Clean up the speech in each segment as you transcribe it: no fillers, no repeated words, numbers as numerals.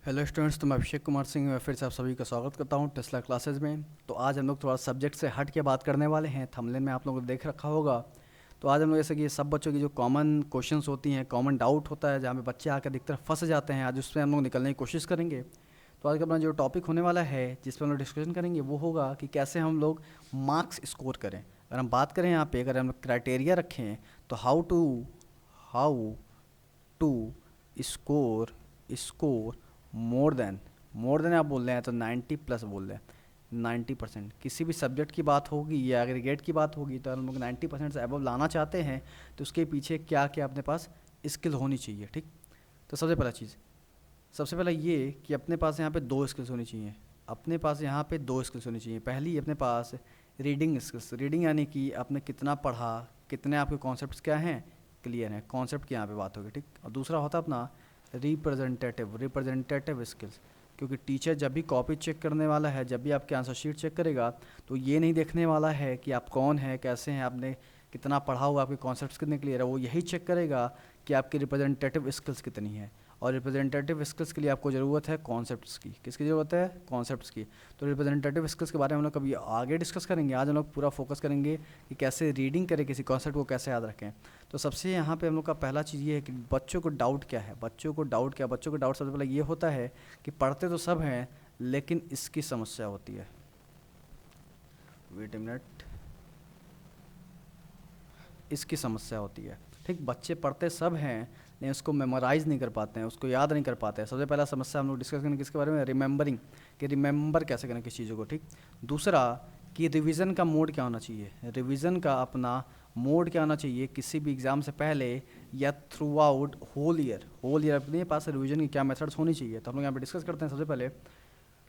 Hello students, तो मैं अभिषेक कुमार सिंह मैं फिर से आप सभी का स्वागत करता हूं टेस्ला क्लासेस में। तो आज हम लोग थोड़ा सब्जेक्ट से हट के बात करने वाले हैं। थंबनेल में आप लोगों ने देख रखा होगा। तो आज हम लोग जैसे कि सब बच्चों की जो कॉमन क्वेश्चंस होती हैं, कॉमन डाउट होता है, जहाँ पे बच्चे आकर अधिकतर फंस जाते हैं, आज उसमें हम लोग निकलने की कोशिश करेंगे। तो आज का अपना जो टॉपिक होने वाला है जिस पर हम लोग डिस्कशन करेंगे वो होगा कि कैसे हम लोग मार्क्स स्कोर करें। अगर हम बात करें यहाँ पे, अगर हम क्राइटेरिया रखें तो how to score score more than आप बोल रहे हैं तो 90 प्लस बोल रहे हैं। 90% किसी भी सब्जेक्ट की बात होगी या एग्रीगेट की बात होगी तो हम लोग 90% से अबव लाना चाहते हैं तो उसके पीछे क्या क्या अपने पास स्किल होनी चाहिए। ठीक, तो सबसे पहला ये कि अपने पास यहाँ पे दो स्किल्स होनी चाहिए। अपने पास यहाँ पे दो स्किल्स होनी चाहिए। पहली अपने पास रीडिंग स्किल्स, रीडिंग यानी कि आपने कितना पढ़ा, कितने आपके कॉन्सेप्ट्स क्या हैं, क्लियर हैं, कॉन्सेप्ट की यहाँ पे बात होगी। ठीक, और दूसरा होता है अपना रिप्रेजेंटेटिव स्किल्स, क्योंकि टीचर जब भी कॉपी चेक करने वाला है, जब भी आपके आंसर शीट चेक करेगा तो ये नहीं देखने वाला है कि आप कौन है, कैसे हैं, आपने कितना पढ़ा हुआ, आपके कॉन्सेप्ट्स कितने क्लियर है। वो यही चेक करेगा कि आपकी रिप्रेजेंटेटिव स्किल्स कितनी है। और रिप्रेजेंटेटिव स्किल्स के लिए आपको ज़रूरत है कॉन्सेप्ट्स की। किसकी ज़रूरत है? कॉन्सेप्ट्स की। तो रिप्रेजेंटेटिव स्किल्स के बारे में हम लोग कभी आगे डिस्कस करेंगे। आज हम लोग पूरा फोकस करेंगे कि कैसे रीडिंग करें, किसी कॉन्सेप्ट को कैसे याद रखें। तो सबसे यहाँ पे हम लोग का पहला चीज़ ये है कि बच्चों को डाउट क्या है। बच्चों को डाउट सबसे पहले ये होता है कि पढ़ते तो सब हैं लेकिन इसकी समस्या होती है। वेट ए मिनट, इसकी समस्या होती है। ठीक, बच्चे पढ़ते सब हैं लेकिन उसको मेमोराइज़ नहीं कर पाते हैं, उसको याद नहीं कर पाते हैं। सबसे पहला समस्या हम लोग डिस्कस करेंगे किसके बारे में? रिमेंबरिंग, कि रिमेंबर कैसे करें किस चीज़ों को। ठीक, दूसरा कि रिवीजन का मोड क्या होना चाहिए। रिवीजन का अपना मोड क्या होना चाहिए किसी भी एग्ज़ाम से पहले या थ्रू आउट होल ईयर अपने पास रिवीजन की क्या मेथड्स होनी चाहिए। तो हम लोग यहाँ पे डिस्कस करते हैं। सबसे पहले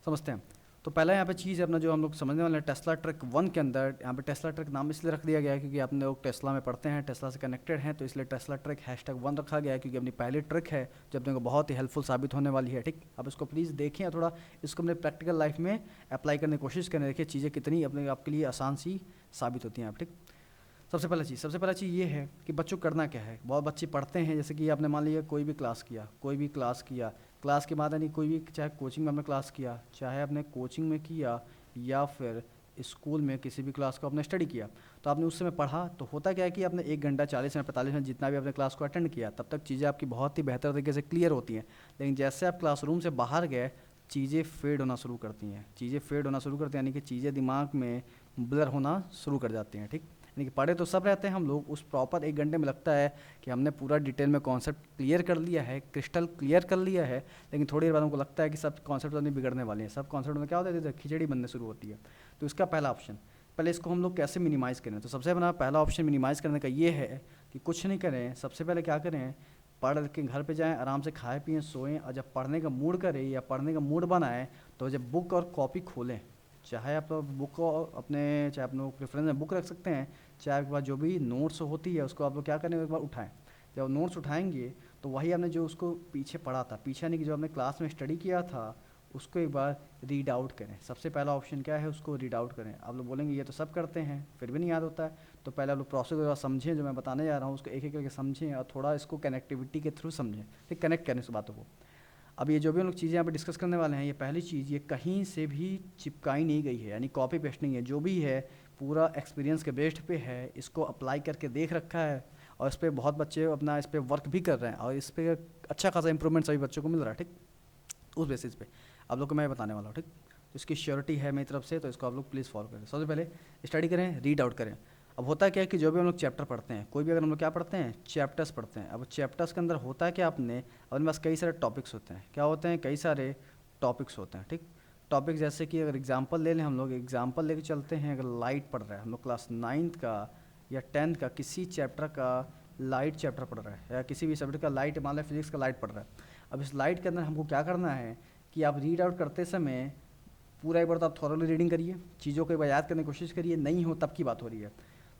समझते हैं। तो पहला यहाँ पे चीज़ है अपना जो हम लोग समझने वाले हैं टेस्ला ट्रक 1 के अंदर। यहाँ पे टेस्ला ट्रक नाम इसलिए रख दिया गया है क्योंकि आपने लोग टेस्ला में पढ़ते हैं, टेस्ला से कनेक्टेड हैं, तो इसलिए टेस्ला ट्रक #1 रखा गया है क्योंकि अपनी पहली ट्रक है जो अपने को बहुत ही हेल्पफुल साबित होने वाली है। ठीक, अब इसको प्लीज़ देखें, थोड़ा इसको अपने प्रैक्टिकल लाइफ में अप्लाई करने की कोशिश करें। देखिए चीज़ें कितनी अपने आपके लिए आसान सी साबित होती हैं। आप ठीक, सबसे पहला चीज़ ये है कि बच्चों को करना क्या है। बहुत बच्चे पढ़ते हैं, जैसे कि आपने मान लिया कोई भी क्लास किया, क्लास के बाद यानी कोई भी, चाहे कोचिंग में आपने क्लास किया, चाहे आपने कोचिंग में किया या फिर स्कूल में किसी भी क्लास को आपने स्टडी किया, तो आपने उस समय पढ़ा तो होता क्या है कि आपने 1 घंटा 40 मिनट 45 मिनट जितना भी आपने क्लास को अटेंड किया तब तक चीज़ें आपकी बहुत ही बेहतर तरीके से क्लियर होती हैं। लेकिन जैसे आप क्लासरूम से बाहर गए चीज़ें फेड होना शुरू करती हैं, यानी कि चीज़ें दिमाग में ब्लर होना शुरू कर जाती हैं। ठीक, यानी कि पढ़े तो सब रहते हैं हम लोग, उस प्रॉपर 1 घंटे में लगता है कि हमने पूरा डिटेल में कॉन्सेप्ट क्लियर कर लिया है, क्रिस्टल क्लियर कर लिया है। लेकिन थोड़ी देर बाद हमको लगता है कि सब कॉन्सेप्ट नहीं बिगड़ने वाले हैं, सब कॉन्सेप्ट में क्या होता है, खिचड़ी बनने शुरू होती है। तो इसका पहला ऑप्शन, पहले इसको हम लोग कैसे मिनिमाइज़ करें। तो सबसे पहला ऑप्शन मिनिमाइज़ करने का ये है कि कुछ नहीं करें, सबसे पहले क्या करें, पढ़ के घर पे जाएं, आराम से खाएं पिएं सोएं, और जब पढ़ने का मूड करे या पढ़ने का मूड बनाए तो जब बुक और कॉपी खोलें, चाहे आप बुक को अपने, चाहे आप लोग प्रेफरेंस में बुक रख सकते हैं, चाहे आपके पास जो भी नोट्स होती है उसको आप लोग क्या करें, एक बार उठाएं। जब नोट्स उठाएंगे तो वही आपने जो उसको पीछे पढ़ा था, पीछे यानी कि जो आपने क्लास में स्टडी किया था उसको एक बार रीड आउट करें। सबसे पहला ऑप्शन क्या है, उसको रीड आउट करें। आप लोग बोलेंगे ये तो सब करते हैं फिर भी नहीं याद होता है, तो पहले आप लोग प्रोसेस को समझें, जो मैं बताने जा रहा हूँ उसको एक एक करके समझें और थोड़ा इसको कनेक्टिविटी के थ्रू समझें। ठीक, कनेक्ट करें इस बातों को। अब ये जो भी हम लोग चीज़ें यहाँ पे डिस्कस करने वाले हैं, ये पहली चीज़ ये कहीं से भी चिपकाई नहीं गई है, यानी कॉपी पेस्ट नहीं है। जो भी है पूरा एक्सपीरियंस के बेस्ड पे है, इसको अप्लाई करके देख रखा है और इस पर बहुत बच्चे अपना इस पर वर्क भी कर रहे हैं और इस पर अच्छा खासा इंप्रूवमेंट सभी बच्चों को मिल रहा है। ठीक, उस बेसिस पे आप लोग को मैं बताने वाला हूँ। ठीक, तो इसकी श्योरिटी है मेरी तरफ से, तो इसको आप लोग प्लीज़ फॉलो करें। सबसे पहले स्टडी करें, रीड आउट करें। अब होता क्या है कि जो भी हम लोग चैप्टर पढ़ते हैं, कोई भी अगर हम लोग क्या पढ़ते हैं, चैप्टर्स पढ़ते हैं। अब चैप्टर्स के अंदर होता है क्या, अपने पास कई सारे टॉपिक्स होते हैं। क्या होते हैं? कई सारे टॉपिक्स होते हैं। ठीक, टॉपिक्स जैसे कि अगर एग्जांपल ले लें, हम लोग एग्जांपल लेके चलते हैं। अगर लाइट पढ़ रहा है हम लोग क्लास 9th का या 10th का किसी चैप्टर का लाइट चैप्टर पढ़ रहा है, या किसी भी सब्जेक्ट का लाइट, मान लो फिजिक्स का लाइट पढ़ रहा है। अब इस लाइट के अंदर हमको क्या करना है कि आप रीड आउट करते समय पूरा एक बार तो आप थॉरली रीडिंग करिए, चीज़ों को एक बार याद करने की कोशिश करिए, नहीं हो तब की बात हो रही है।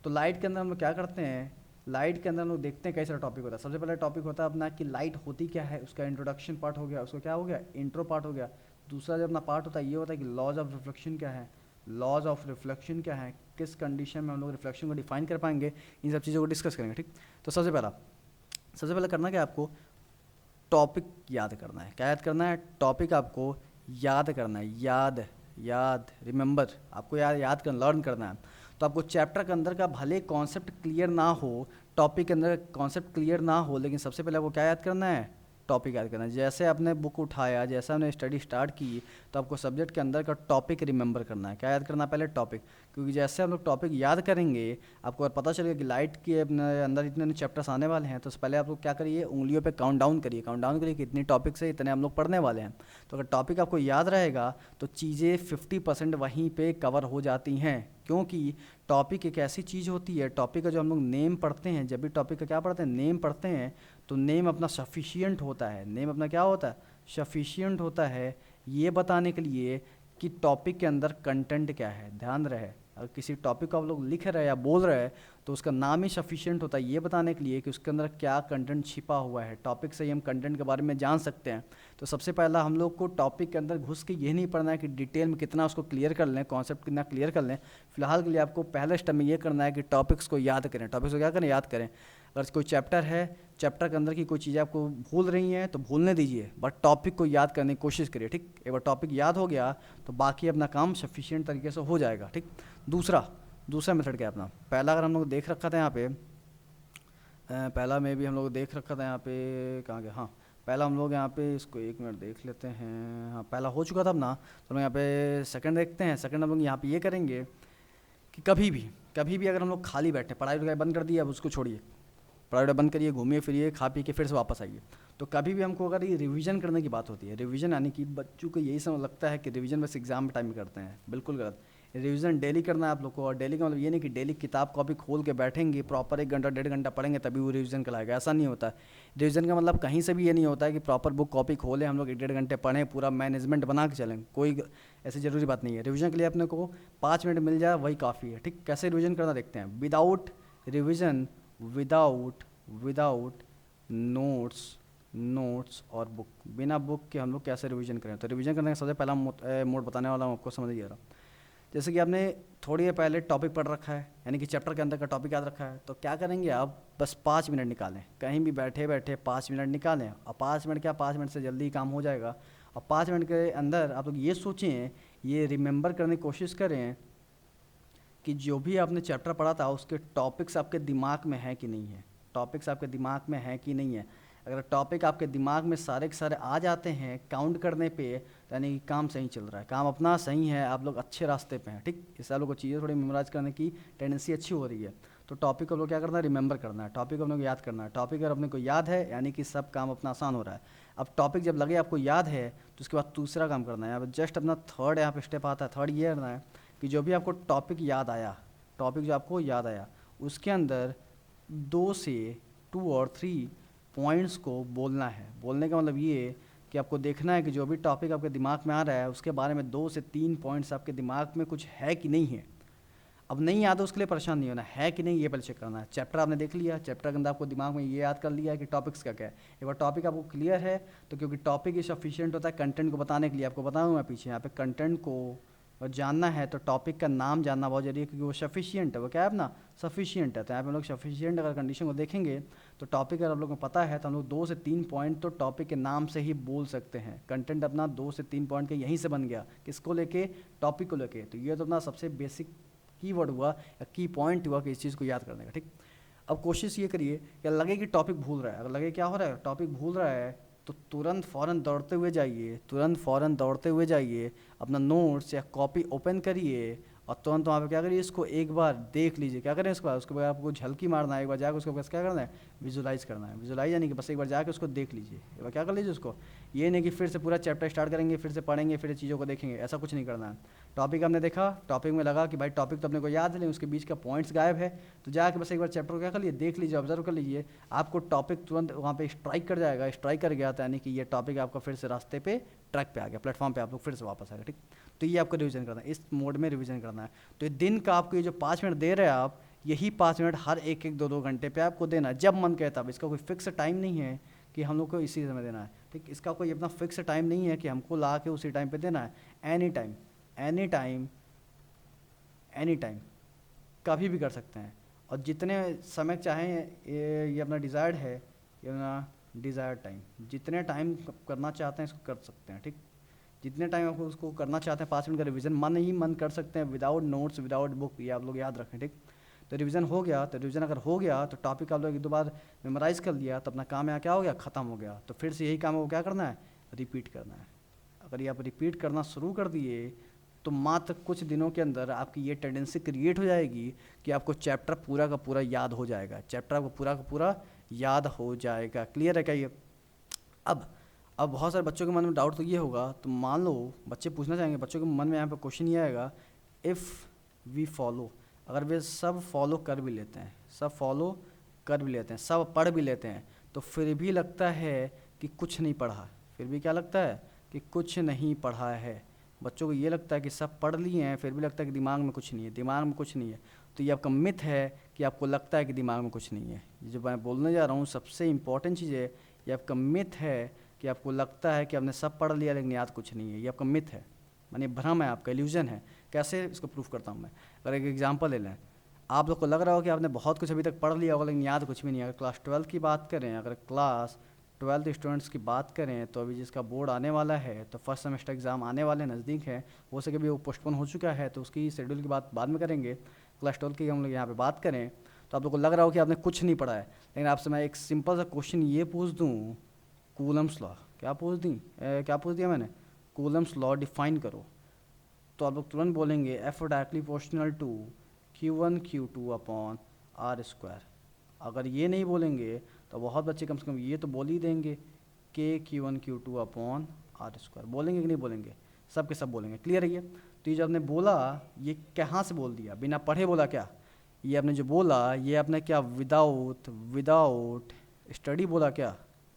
तो लाइट के अंदर हम लोग क्या करते हैं, लाइट के अंदर हम लोग देखते हैं कई सारा टॉपिक होता है। सबसे पहला टॉपिक होता है अपना कि लाइट होती क्या है, उसका इंट्रोडक्शन पार्ट हो गया, उसको क्या हो गया, इंट्रो पार्ट हो गया। दूसरा जो अपना पार्ट होता है ये होता है कि लॉज ऑफ रिफ्लेक्शन क्या है, किस कंडीशन में हम लोग रिफ्लेक्शन को डिफाइन कर पाएंगे, इन सब चीज़ों को डिस्कस करेंगे। ठीक, तो सबसे पहला करना क्या है आपको, टॉपिक याद करना है। क्या याद करना है? टॉपिक आपको याद करना है। याद रिमेंबर, आपको याद करना, लर्न करना है। तो आपको चैप्टर के अंदर का भले कॉन्सेप्ट क्लियर ना हो, टॉपिक के अंदर कॉन्सेप्ट क्लियर ना हो, लेकिन सबसे पहले आपको क्या याद करना है? टॉपिक याद करना है। जैसे आपने बुक उठाया, जैसे आपने स्टडी स्टार्ट की, तो आपको सब्जेक्ट के अंदर का टॉपिक रिमेंबर करना है। क्या याद करना है? पहले टॉपिक, क्योंकि जैसे हम लोग टॉपिक याद करेंगे, आपको अगर पता चलेगा कि लाइट के अपने अंदर इतने चैप्टर्स आने वाले हैं, तो पहले आप लोग क्या करिए, उंगलियों पे काउंट डाउन करिए कि इतनी टॉपिक से इतने हम लोग पढ़ने वाले हैं। तो अगर टॉपिक आपको याद रहेगा तो चीज़ें 50% वहीं पे कवर हो जाती हैं, क्योंकि टॉपिक एक ऐसी चीज़ होती है, टॉपिक का जो हम लोग नेम पढ़ते हैं, जब भी टॉपिक का क्या पढ़ते हैं, नेम पढ़ते हैं, तो नेम अपना सफिशियंट होता है। नेम अपना क्या होता है? सफिशियंट होता है, ये बताने के लिए कि टॉपिक के अंदर कंटेंट क्या है। ध्यान रहे, अगर किसी टॉपिक को आप लोग लिख रहे हैं या बोल रहे हैं, तो उसका नाम ही सफिशिएंट होता है ये बताने के लिए कि उसके अंदर क्या कंटेंट छिपा हुआ है। टॉपिक से ही हम कंटेंट के बारे में जान सकते हैं। तो सबसे पहला हम लोग को टॉपिक के अंदर घुस के ये नहीं पढ़ना है कि डिटेल में कितना उसको क्लियर कर लें, कॉन्सेप्ट कितना क्लियर कर लें। फिलहाल के लिए आपको पहले स्टेप में ये करना है कि टॉपिक्स को याद करें। टॉपिक्स को क्या करें? याद करें। अगर कोई चैप्टर है, चैप्टर के अंदर की कोई चीज़ें आपको भूल रही हैं तो भूलने दीजिए, बट टॉपिक को याद करने की कोशिश करिए। ठीक, एक बार टॉपिक याद हो गया तो बाकी अपना काम सफिशिएंट तरीके से हो जाएगा। ठीक, दूसरा मेथड क्या है अपना? पहला अगर हम लोग देख रखा था यहाँ पे, पहला में भी हम लोग देख रखा था यहाँ पे, कहाँ गया? हाँ, पहला हम लोग यहाँ पे इसको 1 मिनट देख लेते हैं। हाँ, पहला हो चुका था अपना, तो हम यहाँ पे सेकंड देखते हैं। सेकंड हम लोग यहाँ पे ये करेंगे कि कभी भी अगर हम लोग खाली बैठे, पढ़ाई वढ़ाई बंद कर दी, अब उसको छोड़िए, पढ़ाई वढ़ाई बंद करिए, घूमिए फिरिए, खा पी के फिर से वापस आइए। तो कभी भी हमको अगर ये रिवीजन करने की बात होती है, रिवीजन यानी कि बच्चों को यही समझ लगता है कि रिवीजन बस एग्जाम टाइम में करते हैं, बिल्कुल गलत। रिवीजन डेली करना है आप लोग को, और डेली का मतलब ये नहीं कि डेली किताब कॉपी खोल के बैठेंगे, प्रॉपर 1 घंटा 1.5 घंटा पढ़ेंगे तभी वो रिवीजन कराएगा, ऐसा नहीं होता है। रिवीजन का मतलब कहीं से भी ये नहीं होता है कि प्रॉपर बुक कॉपी खोलें, हम लोग 1.5 घंटे पढ़ें, पूरा मैनेजमेंट बना के चलें, कोई ऐसी ज़रूरी बात नहीं है। रिवीजन के लिए अपने को 5 मिनट मिल जाए वही काफ़ी है। ठीक, कैसे रिवीजन करना देखते हैं। विदाउट रिवीजन, विदाउट नोट्स और बुक, बिना बुक के हम लोग कैसे रिवीजन करें? तो रिवीजन करने का सबसे पहला मोड बताने वाला हूँ आपको, समझ रहा। जैसे कि आपने थोड़ी देर पहले टॉपिक पढ़ रखा है, यानी कि चैप्टर के अंदर का टॉपिक याद रखा है, तो क्या करेंगे आप? बस 5 मिनट निकालें, कहीं भी बैठे बैठे 5 मिनट निकालें। और 5 मिनट क्या, 5 मिनट से जल्दी काम हो जाएगा। और 5 मिनट के अंदर आप लोग ये सोचें, ये रिमेंबर करने की कोशिश करें कि जो भी आपने चैप्टर पढ़ा था उसके टॉपिक्स आपके दिमाग में है कि नहीं है। टॉपिक्स आपके दिमाग में है कि नहीं है। अगर टॉपिक आपके दिमाग में सारे के सारे आ जाते हैं काउंट करने पे, तो यानी कि काम सही चल रहा है, काम अपना सही है, आप लोग अच्छे रास्ते पे हैं। ठीक, इससे आप लोग को चीज़ें थोड़ी मेमोराइज करने की टेंडेंसी अच्छी हो रही है। तो टॉपिक को लोग क्या करना है? रिमेंबर करना है। टॉपिक को हम लोग याद करना है। टॉपिक अगर अपने को याद है यानी कि सब काम अपना आसान हो रहा है। अब टॉपिक जब लगे आपको याद है, तो उसके बाद दूसरा काम करना है। अब जस्ट अपना थर्ड यहाँ पे स्टेप आता है। थर्ड ये करना है कि जो भी आपको टॉपिक याद आया, टॉपिक जो आपको याद आया, उसके अंदर 2 और 3 पॉइंट्स को बोलना है। बोलने का मतलब ये कि आपको देखना है कि जो भी टॉपिक आपके दिमाग में आ रहा है उसके बारे में 2 से 3 पॉइंट्स आपके दिमाग में कुछ है कि नहीं है। अब नहीं याद है उसके लिए परेशान नहीं होना है, कि नहीं ये पहले चेक करना है। चैप्टर आपने देख लिया, चैप्टर के अंदर आपको दिमाग में ये याद कर लिया है कि टॉपिक्स क्या क्या है। एक बार टॉपिक आपको क्लियर है, तो क्योंकि टॉपिक ही सफिशिएंट होता है कंटेंट को बताने के लिए, आपको बताऊँ मैं पीछे यहाँ पे कंटेंट को और जानना है तो टॉपिक का नाम जानना बहुत जरूरी है, क्योंकि वो सफिशिएंट है। वो क्या है अपना? सफिशिएंट है। तो यहाँ पे हम लोग सफिशिएंट अगर कंडीशन को देखेंगे तो टॉपिक अगर आप लोगों को पता है तो हम लोग 2 से 3 पॉइंट तो टॉपिक के नाम से ही बोल सकते हैं। कंटेंट अपना 2 से 3 पॉइंट के यहीं से बन गया, किसको लेके? टॉपिक को लेके। तो ये तो अपना सबसे बेसिक कीवर्ड हुआ या की पॉइंट हुआ कि इस चीज़ को याद करने का। ठीक, अब कोशिश ये करिए कि लगे कि टॉपिक भूल रहा है, अगर लगे क्या हो रहा है, टॉपिक भूल रहा है, तो तुरंत फ़ौरन दौड़ते हुए जाइए, अपना नोट्स या कॉपी ओपन करिए और तुरंत वहाँ पे क्या करिए, इसको एक बार देख लीजिए। क्या करें इसके बाद? उसके बाद आपको झलकी मारना है, एक बार जाकर उसको बस क्या करना है? विजुलाइज करना है। विजुलाइज यानी कि बस एक बार जाकर उसको देख लीजिए, एक बार क्या कर लीजिए उसको। ये नहीं कि फिर से पूरा चैप्टर स्टार्ट करेंगे, फिर से पढ़ेंगे, फिर चीज़ों को देखेंगे, ऐसा कुछ नहीं करना है। टॉपिक हमने देखा, टॉपिक में लगा कि भाई टॉपिक तो अपने को याद है, लेकिन उसके बीच का पॉइंट्स गायब है, तो जाके बस एक बार चैप्टर को क्या कर लिए, देख लीजिए, ऑब्जर्व कर लीजिए। आपको टॉपिक तुरंत वहाँ पे स्ट्राइक कर जाएगा। स्ट्राइक कर गया था यानी कि ये टॉपिक आपका फिर से रास्ते पे, ट्रैक पे आ गया, प्लेटफॉर्म पे आप लोग फिर से वापस आ गए। ठीक, तो ये आपको रिवीजन करना है, इस मोड में रिवीजन करना है। तो ये दिन का आपको ये जो 5 मिनट दे रहे हैं आप, यही 5 मिनट हर एक 2 घंटे पे आपको देना है, जब मन कहता है। इसका कोई फिक्स टाइम नहीं है कि हम लोग को इसी समय देना है। ठीक, इसका कोई अपना फिक्स टाइम नहीं है कि हमको ला के उसी टाइम पे देना है। एनी टाइम कभी भी कर सकते हैं, और जितने समय चाहें, ये अपना डिज़ायर्ड है, ये अपना डिज़ायर टाइम, जितने टाइम करना चाहते हैं इसको कर सकते हैं, ठीक। जितने टाइम आपको उसको करना चाहते हैं 5 मिनट का रिवीजन मन ही मन कर सकते हैं, विदाउट नोट्स विदाउट बुक, ये आप लोग याद रखें, ठीक। तो रिवीजन हो गया, तो रिवीजन अगर हो गया तो टॉपिक आप लोग 1-2 बार मेमोराइज़ कर लिया तो अपना काम यहाँ क्या हो गया, ख़त्म हो गया। तो फिर से यही काम है, वो क्या करना है, रिपीट करना है। अगर ये आप रिपीट करना शुरू कर दिए तो मात्र कुछ दिनों के अंदर आपकी ये टेंडेंसी क्रिएट हो जाएगी कि आपको चैप्टर पूरा का पूरा याद हो जाएगा, चैप्टर आपको पूरा का पूरा याद हो जाएगा। क्लियर है क्या ये? अब बहुत सारे बच्चों के मन में डाउट तो ये होगा, तो मान लो बच्चे पूछना चाहेंगे, बच्चों के मन में यहाँ पे क्वेश्चन ये आएगा, इफ़ वी फॉलो, अगर वे सब फॉलो कर भी लेते हैं, सब फॉलो कर भी लेते हैं, सब पढ़ भी लेते हैं, तो फिर भी लगता है कि कुछ नहीं पढ़ा, फिर भी क्या लगता है कि कुछ नहीं पढ़ा है। बच्चों को ये लगता है कि सब पढ़ लिए हैं, फिर भी लगता है कि दिमाग में कुछ नहीं है, दिमाग में कुछ नहीं है। तो ये आपका मिथ है कि आपको लगता है कि दिमाग में कुछ नहीं है। ये जो मैं बोलने जा रहा हूँ सबसे इम्पॉर्टेंट चीज़ है, ये आपका मिथ है कि आपको लगता है कि आपने सब पढ़ लिया लेकिन याद कुछ नहीं है। ये आपका मिथ है, माने भ्रम है, आपका इल्यूजन है। कैसे इसको प्रूफ करता हूँ मैं, अगर एक एग्जांपल ले लें, आप लोग को लग रहा हो कि आपने बहुत कुछ अभी तक पढ़ लिया होगा लेकिन याद कुछ भी नहीं है। अगर क्लास 12 की बात करें, अगर क्लास 12 स्टूडेंट्स की बात करें, तो अभी जिसका बोर्ड आने वाला है, तो फर्स्ट सेमेस्टर एग्ज़ाम आने वाले नज़दीक है, हो सके भी वो पोस्टपोन हो चुका है, तो उसकी शेड्यूल की बात बाद में करेंगे। क्लास 12 की हम लोग यहाँ पे बात करें, तो आप लोग को लग रहा हो कि आपने कुछ नहीं पढ़ा है, लेकिन आपसे मैं एक सिंपल सा क्वेश्चन ये पूछ दूँ, कूलम्स लॉ क्या पूछ दिया मैंने, कूलम्स लॉ डिफाइन करो, तो आप लोग तुरंत बोलेंगे F directly proportional to Q1 Q2 upon R square. अगर ये नहीं बोलेंगे तो बहुत बच्चे कम से कम ये तो बोल ही देंगे के Q1 Q2 upon R square, बोलेंगे कि नहीं बोलेंगे, सब के सब बोलेंगे। क्लियर है ये? तो ये जो आपने बोला ये कहाँ से बोल दिया, बिना पढ़े बोला क्या? ये आपने जो बोला ये आपने क्या विदाउट स्टडी बोला क्या?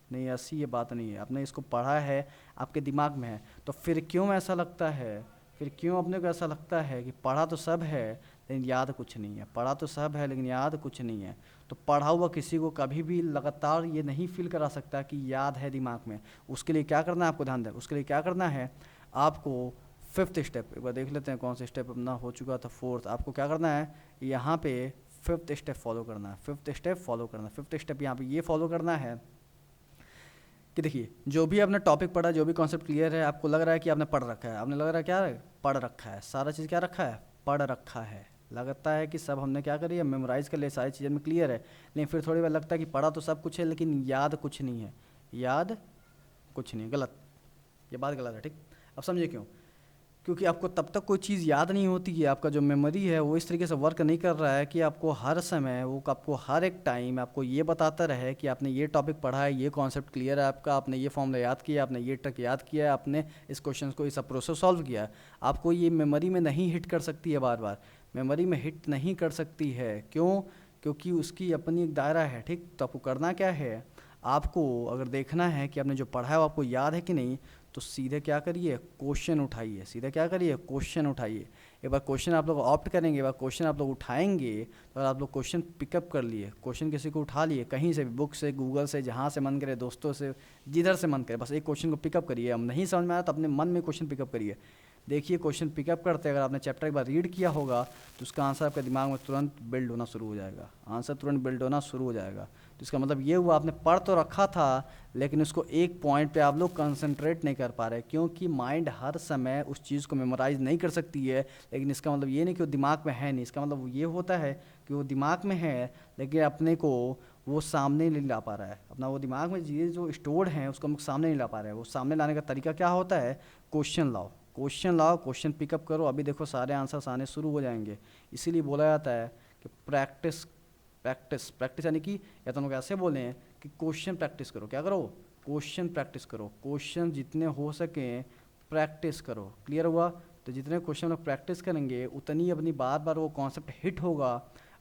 नहीं, ऐसी ये बात नहीं है, आपने इसको पढ़ा है, आपके दिमाग में है। तो फिर क्यों ऐसा लगता है, फिर क्यों अपने को ऐसा लगता है कि पढ़ा तो सब है लेकिन याद कुछ नहीं है, पढ़ा तो सब है लेकिन याद कुछ नहीं है? तो पढ़ा हुआ किसी को कभी भी लगातार ये नहीं फील करा सकता कि याद है दिमाग में। उसके लिए क्या करना है आपको, ध्यान दें, उसके लिए क्या करना है आपको, 5th स्टेप एक बार देख लेते हैं कौन सा स्टेप अपना हो चुका था, 4th। आपको क्या करना है, यहाँ पे 5th स्टेप फॉलो करना है, 5th स्टेप फॉलो करना है। 5th स्टेप यहाँ पे ये फॉलो करना है कि देखिए जो भी आपने टॉपिक पढ़ा, जो भी कॉन्सेप्ट क्लियर है, आपको लग रहा है कि आपने पढ़ रखा है, आपने लग रहा है क्या है, पढ़ रखा है, सारा चीज़ क्या रखा है, पढ़ रखा है, लगता है कि सब हमने क्या करी है, मेमोराइज़ कर लिया, सारी चीज़ें में क्लियर है। लेकिन फिर थोड़ी बार लगता है कि पढ़ा तो सब कुछ है लेकिन याद कुछ नहीं है, याद कुछ नहीं है। गलत, ये बात गलत है, ठीक। अब समझिए क्यों, क्योंकि आपको तब तक कोई चीज़ याद नहीं होती है, आपका जो मेमोरी है वो इस तरीके से वर्क नहीं कर रहा है कि आपको हर समय, वो आपको हर एक टाइम आपको ये बताता रहे कि आपने ये टॉपिक पढ़ा है, ये कॉन्सेप्ट क्लियर है आपका, आपने ये फॉर्मूला याद किया, आपने ये ट्रिक याद किया है, आपने इस क्वेश्चन को, इस अप्रोच से सॉल्व किया है। आपको ये मेमोरी में नहीं हिट कर सकती है, बार बार मेमोरी में हिट नहीं कर सकती है। क्यों? क्योंकि उसकी अपनी एक दायरा है, ठीक। तो आपको करना क्या है, आपको अगर देखना है कि आपने जो पढ़ा है वो आपको याद है कि नहीं, तो सीधे क्या करिए, क्वेश्चन उठाइए, सीधे क्या करिए, क्वेश्चन उठाइए। एक बार क्वेश्चन आप लोग ऑप्ट करेंगे, एक बार क्वेश्चन आप लोग उठाएंगे, तो अगर आप लोग क्वेश्चन पिकअप कर लिए, क्वेश्चन किसी को उठा लिए कहीं से भी, बुक से, गूगल से, जहाँ से मन करे, दोस्तों से, जिधर से मन करे, बस एक क्वेश्चन को पिकअप करिए। हम नहीं समझ में आया तो अपने मन में क्वेश्चन पिकअप करिए, देखिए क्वेश्चन पिकअप करते अगर आपने चैप्टर एक बार रीड किया होगा तो उसका आंसर आपके दिमाग में तुरंत बिल्ड होना शुरू हो जाएगा, आंसर तुरंत बिल्ड होना शुरू हो जाएगा। तो इसका मतलब ये हुआ आपने पढ़ तो रखा था लेकिन उसको एक पॉइंट पे आप लोग कंसंट्रेट नहीं कर पा रहे, क्योंकि माइंड हर समय उस चीज़ को मेमोराइज नहीं कर सकती है। लेकिन इसका मतलब ये नहीं कि वो दिमाग में है नहीं, इसका मतलब ये होता है कि वो दिमाग में है लेकिन अपने को वो सामने नहीं ला पा रहा है, अपना वो दिमाग में चीज़ें जो स्टोर्ड हैं उसको हम सामने नहीं ला पा रहे हैं। वो सामने लाने का तरीका क्या होता है, क्वेश्चन लाओ, क्वेश्चन लाओ, क्वेश्चन पिकअप करो, अभी देखो सारे आंसर्स आने शुरू हो जाएंगे। इसीलिए बोला जाता है कि प्रैक्टिस प्रैक्टिस प्रैक्टिस, यानी कि या तो हम लोग ऐसे बोले हैं कि क्वेश्चन प्रैक्टिस करो, क्या करो, क्वेश्चन प्रैक्टिस करो, क्वेश्चन जितने हो सकें प्रैक्टिस करो। क्लियर हुआ? तो जितने क्वेश्चन लोग प्रैक्टिस करेंगे उतनी अपनी बार बार वो कॉन्सेप्ट हिट होगा,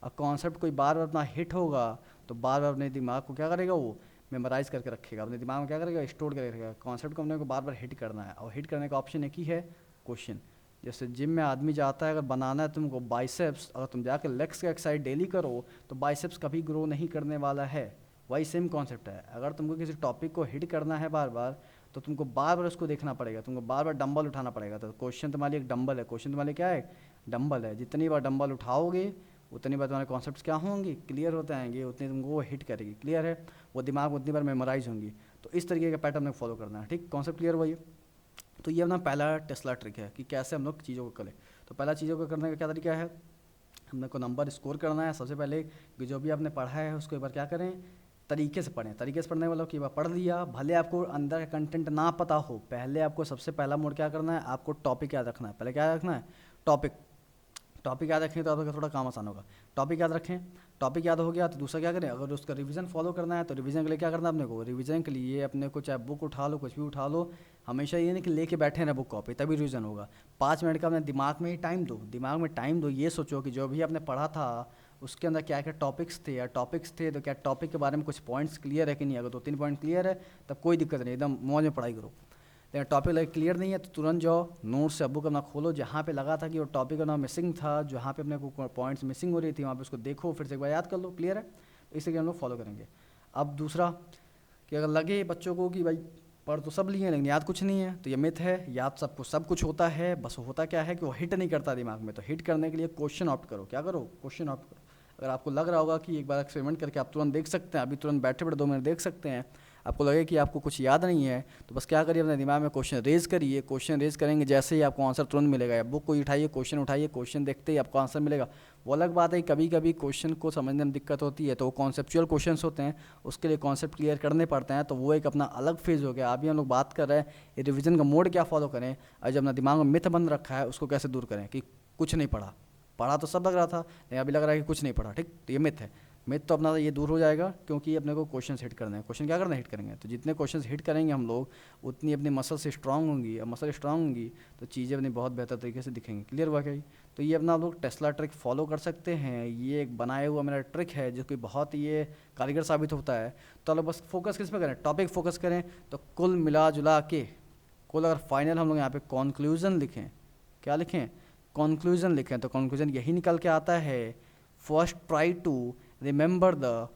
और कॉन्सेप्ट कोई बार बार अपना हिट होगा तो बार बार अपने दिमाग को क्या करेगा, वो मेमोराइज करके रखेगा, अपने दिमाग में क्या करेगा, स्टोर करके रखेगा। कॉन्सेप्ट को अपने को बार बार हिट करना है, और हिट करने का ऑप्शन एक ही है, क्वेश्चन। जैसे जिम में आदमी जाता है, अगर बनाना है तुमको बाइसेप्स, अगर तुम जाकर लेग्स का एक्सरसाइज डेली करो तो बाइसेप्स कभी ग्रो नहीं करने वाला है। वही सेम कॉन्सेप्ट है, अगर तुमको किसी टॉपिक को हिट करना है बार बार तो तुमको बार बार उसको देखना पड़ेगा, तुमको बार बार डंबल उठाना पड़ेगा। तो क्वेश्चन तुम्हारे लिए एक डंबल है, क्वेश्चन तुम्हारे लिए क्या है, डंबल है। जितनी बार डंबल उठाओगे उतनी बार तुम्हारे कॉन्सेप्ट्स क्या होंगी, क्लियर होते आएंगे, उतनी तुमको वो हिट करेगी, क्लियर है, वो दिमाग में उतनी बार मेमोराइज होंगी। तो इस तरीके का पैटर्न में फॉलो करना है, ठीक, कॉन्सेप्ट क्लियर हुआ ये। तो ये अपना पहला टेस्ला ट्रिक है कि कैसे हम लोग चीज़ों को करें। तो पहला चीज़ों को करने का क्या तरीका है, हमने को नंबर स्कोर करना है। सबसे पहले कि जो भी आपने पढ़ा है उसको एक बार क्या करें, तरीके से पढ़ें। तरीके से पढ़ने वाला कि एक बार पढ़ लिया, भले आपको अंदर का कंटेंट ना पता हो, पहले आपको सबसे पहला मोड क्या करना है, आपको टॉपिक याद रखना है। पहले क्या रखना है, टॉपिक। टॉपिक याद रखें तो आपका थोड़ा काम आसान होगा। टॉपिक याद रखें, टॉपिक याद हो गया तो दूसरा क्या करें, अगर उसका रिवीजन फॉलो करना है तो रिवीजन के लिए क्या करना है अपने को, रिवीजन के लिए अपने को चाहे बुक उठा लो, कुछ भी उठा लो, हमेशा ये नहीं कि लेके बैठे ना बुक कॉपी, तभी रिवीजन होगा। 5 मिनट का अपने दिमाग में ही टाइम दो, दिमाग में टाइम दो, ये सोचो कि जो भी आपने पढ़ा था उसके अंदर क्या क्या टॉपिक्स थे, या टॉपिक्स थे तो क्या टॉपिक के बारे में कुछ पॉइंट्स क्लियर है कि नहीं। अगर 2-3 पॉइंट क्लियर है तब कोई दिक्कत नहीं, एकदम मौज में पढ़ाई करो। लेकिन टॉपिक लगे क्लियर नहीं है तो तुरंत जाओ नोट्स या बुक अपना खोलो, जहाँ पे लगा था कि वो टॉपिक अपना मिसिंग था, जहाँ पे अपने को पॉइंट्स मिसिंग हो रही थी, वहाँ पे उसको देखो, फिर से एक बार याद कर लो, क्लियर है। इसी के हम लोग फॉलो करेंगे। अब दूसरा कि अगर लगे बच्चों को कि भाई पढ़ तो सब लिए हैं लेकिन याद कुछ नहीं है, तो ये मिथ है, याद सबको सब कुछ होता है, बस होता क्या है कि वो हिट नहीं करता दिमाग में। तो हिट करने के लिए क्वेश्चन ऑप्ट करो, क्या करो, क्वेश्चन ऑप्ट करो। अगर आपको लग रहा होगा कि एक बार एक्सपेरिमेंट करके आप तुरंत देख सकते हैं, अभी तुरंत बैठे बैठे 2 मिनट देख सकते हैं, आपको लगे कि आपको कुछ याद नहीं है, तो बस क्या करिए, अपने दिमाग में क्वेश्चन रेज करिए। क्वेश्चन रेज करेंगे जैसे ही आपको आंसर तुरंत मिलेगा, या बुक को उठाइए, क्वेश्चन उठाइए, क्वेश्चन देखते ही आपको आंसर मिलेगा। वो अलग बात है, कभी कभी क्वेश्चन को समझने में दिक्कत होती है, तो वो कॉन्सेप्चुअल क्वेश्चन होते हैं, उसके लिए कॉन्सेप्ट क्लियर करने पड़ते हैं, तो वो एक अपना अलग फेज़ हो गया। अभी हम लोग बात कर रहे हैं रिविजन का मोड क्या फॉलो करें, और जब अपना दिमाग में मिथ बन रखा है उसको कैसे दूर करें कि कुछ नहीं पढ़ा, पढ़ा तो सब लग रहा था लेकिन अभी लग रहा है कि कुछ नहीं पढ़ा, ठीक। तो ये मिथ है, मिथ तो अपना ये दूर हो जाएगा, क्योंकि अपने को क्वेश्चन हिट करने हैं। क्वेश्चन क्या करना है, हिट करेंगे, तो जितने क्वेश्चन हिट करेंगे हम लोग उतनी अपनी मसल से स्ट्रांग होंगी, और मसल स्ट्रांग होंगी तो चीज़ें अपनी बहुत बेहतर तरीके से दिखेंगी, क्लियर हुआ क्या। तो ये अपना लोग टेस्ला ट्रिक फॉलो कर सकते हैं। ये एक बनाया हुआ मेरा ट्रिक है जो कि बहुत ये कारगर साबित होता है। तो लोग बस फोकस किस पे करें, टॉपिक फोकस करें। तो कुल मिला जुला के कुल अगर फाइनल हम लोग यहाँ पे कॉन्क्लूज़न लिखें, क्या लिखें, कॉन्क्लूज़न लिखें, तो कॉन्क्लूज़न यही निकल के आता है, first try to remember the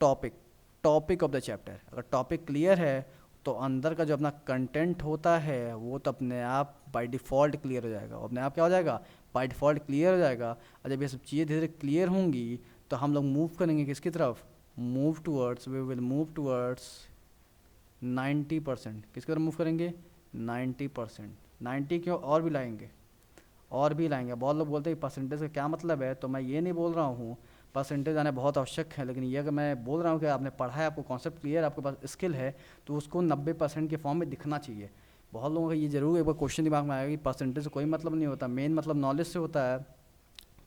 topic of the chapter. अगर टॉपिक क्लियर है तो अंदर का जो अपना कंटेंट होता है वो तो अपने आप बाय डिफ़ॉल्ट क्लियर हो जाएगा, अपने आप क्या हो जाएगा, बाय डिफ़ॉल्ट क्लियर हो जाएगा। और जब ये सब चीज़ें धीरे धीरे क्लियर होंगी तो हम लोग मूव करेंगे किसकी तरफ, वी विल मूव टूवर्ड्स 90%। किसकी तरफ मूव करेंगे, 90%। 90 क्यों, और भी लाएंगे, और भी लाएंगे। बहुत लोग बोलते हैं परसेंटेज का क्या मतलब है, तो मैं ये नहीं बोल रहा हूँ परसेंटेज आने बहुत आवश्यक है, लेकिन ये अगर मैं बोल रहा हूँ कि आपने पढ़ा है, आपको कॉन्सेप्ट क्लियर, आपके पास स्किल है, तो उसको 90% के फॉर्म में दिखना चाहिए। बहुत लोगों का ये जरूर एक बार क्वेश्चन दिमाग में आएगा कि परसेंटेज से कोई मतलब नहीं होता, मेन मतलब नॉलेज से होता है।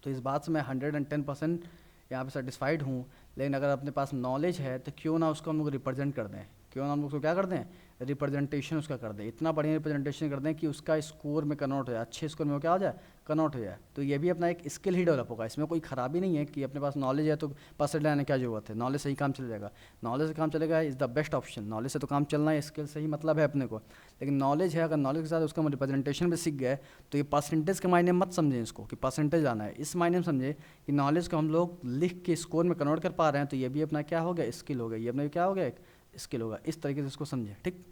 तो इस बात से मैं 110% यहाँ पे सेटिस्फाइड हूँ। लेकिन अगर अपने पास नॉलेज है तो क्यों ना उसको हम लोग रिप्रेजेंट कर दें, क्यों ना हम उसको क्या कर दें, रिप्रेजेंटेशन उसका कर दें, इतना बढ़िया रिप्रेजेंटेशन कर दें कि उसका स्कोर में कन्वर्ट हो जाए, अच्छे स्कोर में वो क्या हो जाए, कन्वर्ट हो जाए। तो ये भी अपना एक स्किल ही डेवलप होगा, इसमें कोई खराबी नहीं है कि अपने पास नॉलेज है तो परसेंट लाने क्या जरूरत है, नॉलेज से ही काम चल जाएगा। नॉलेज से काम चलेगा is the best option, knowledge से तो काम चलना है, स्किल से ही मतलब है अपने को। लेकिन नॉलेज है, अगर नॉलेज के साथ उसका हम रिप्रेजेंटेशन भी सीख गए तो ये परसेंटेज के मायने मत समझें इसको कि परसेंटेज आना है, इस मायने में समझें कि नॉलेज को हम लोग लिख के स्कोर में कन्वर्ट कर पा रहे हैं, तो ये भी अपना क्या हो गया, स्किल हो गया, ये अपना क्या हो गया, एक स्किल होगा। इस तरीके से इसको समझें, ठीक।